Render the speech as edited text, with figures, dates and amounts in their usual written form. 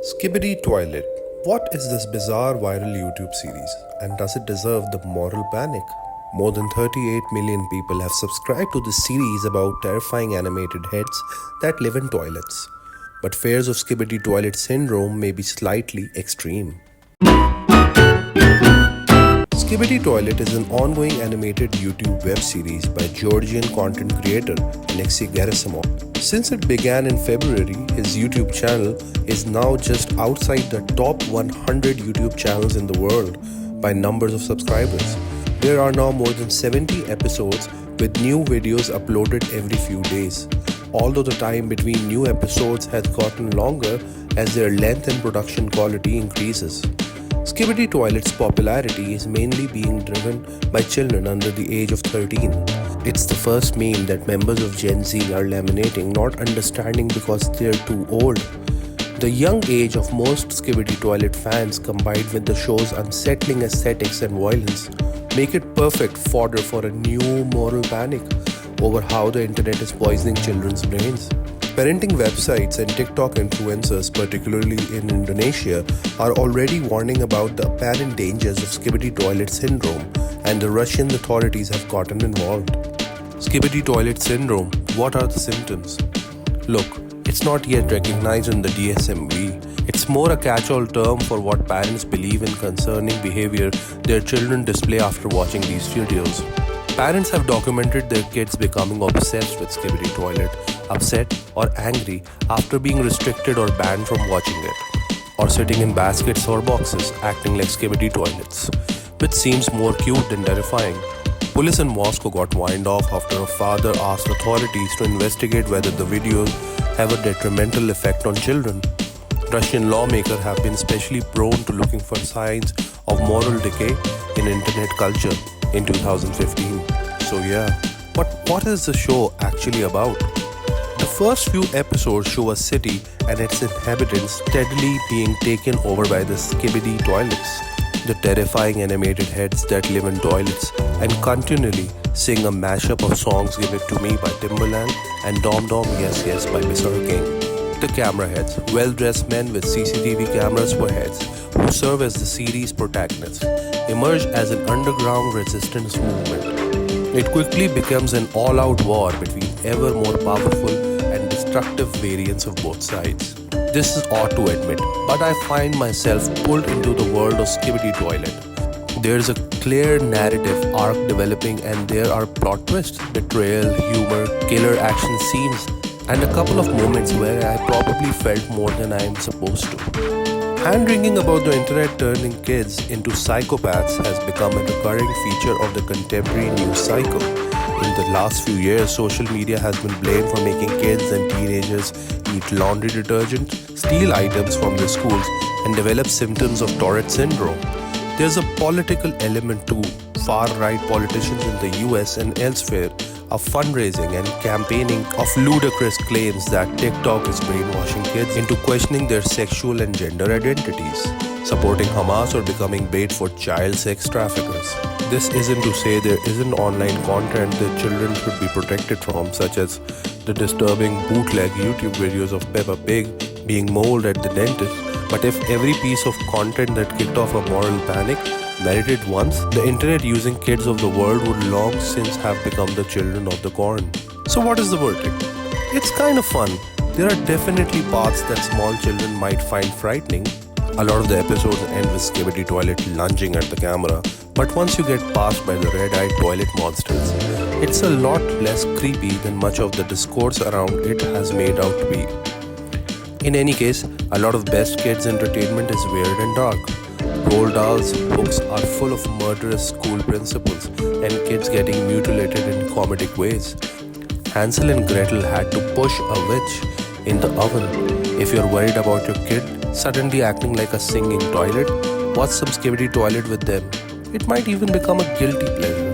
Skibidi Toilet. What is this bizarre viral YouTube series, and does it deserve the moral panic? More than 38 million people have subscribed to this series about terrifying animated heads that live in toilets. But fears of Skibidi Toilet syndrome may be slightly extreme. Skibidi Toilet is an ongoing animated YouTube web series by Georgian content creator Alexei Gerasimov. Since it began in February, his YouTube channel is now just outside the top 100 YouTube channels in the world by numbers of subscribers. There are now more than 70 episodes with new videos uploaded every few days, although the time between new episodes has gotten longer as their length and production quality increases. Skibidi Toilet's popularity is mainly being driven by children under the age of 13. It's the first meme that members of Gen Z are laminating, not understanding because they're too old. The young age of most Skibidi Toilet fans, combined with the show's unsettling aesthetics and violence, make it perfect fodder for a new moral panic over how the internet is poisoning children's brains. Parenting websites and TikTok influencers, particularly in Indonesia, are already warning about the apparent dangers of Skibidi Toilet syndrome, and the Russian authorities have gotten involved. Skibidi Toilet syndrome, what are the symptoms? Look, it's not yet recognized in the DSM-V. It's more a catch-all term for what parents believe in concerning behavior their children display after watching these videos. Parents have documented their kids becoming obsessed with Skibidi Toilet, upset or angry after being restricted or banned from watching it, or sitting in baskets or boxes acting like Skibidi Toilets, which seems more cute than terrifying. Police in Moscow got wind off after a father asked authorities to investigate whether the videos have a detrimental effect on children. Russian lawmakers have been especially prone to looking for signs of moral decay in internet culture in 2015. So yeah, but what is the show actually about? The first few episodes show a city and its inhabitants steadily being taken over by the Skibidi Toilets, the terrifying animated heads that live in toilets and continually sing a mashup of songs Give It To Me by Timbaland and Dom Dom Yes Yes by Mr. King. The camera heads, well-dressed men with CCTV cameras for heads, who serve as the series' protagonists, emerge as an underground resistance movement. It quickly becomes an all-out war between ever more powerful and destructive variants of both sides. This is odd to admit, but I find myself pulled into the world of Skibidi Toilet. There's a clear narrative arc developing, and there are plot twists, betrayal, humor, killer action scenes, and a couple of moments where I probably felt more than I am supposed to. Hand-wringing about the internet turning kids into psychopaths has become a recurring feature of the contemporary news cycle. In the last few years, social media has been blamed for making kids and teenagers eat laundry detergent, steal items from their schools, and develop symptoms of Tourette syndrome. There's a political element too. Far-right politicians in the US and elsewhere are fundraising and campaigning of ludicrous claims that TikTok is brainwashing kids into questioning their sexual and gender identities, supporting Hamas, or becoming bait for child sex traffickers. This isn't to say there isn't online content that children should be protected from, such as the disturbing bootleg YouTube videos of Peppa Pig being mauled at the dentist, but if every piece of content that kicked off a moral panic merited once, the internet using kids of the world would long since have become the children of the corn. So what is the verdict? It's kind of fun. There are definitely parts that small children might find frightening. A lot of the episodes end with Skibidi Toilet lunging at the camera, but once you get passed by the red-eyed toilet monsters, it's a lot less creepy than much of the discourse around it has made out to be. In any case, a lot of best kids entertainment is weird and dark. Roald Dahl's books are full of murderous school principals and kids getting mutilated in comedic ways. Hansel and Gretel had to push a witch in the oven. If you're worried about your kid suddenly acting like a singing toilet, watch some Skibidi Toilet with them. It might even become a guilty pleasure.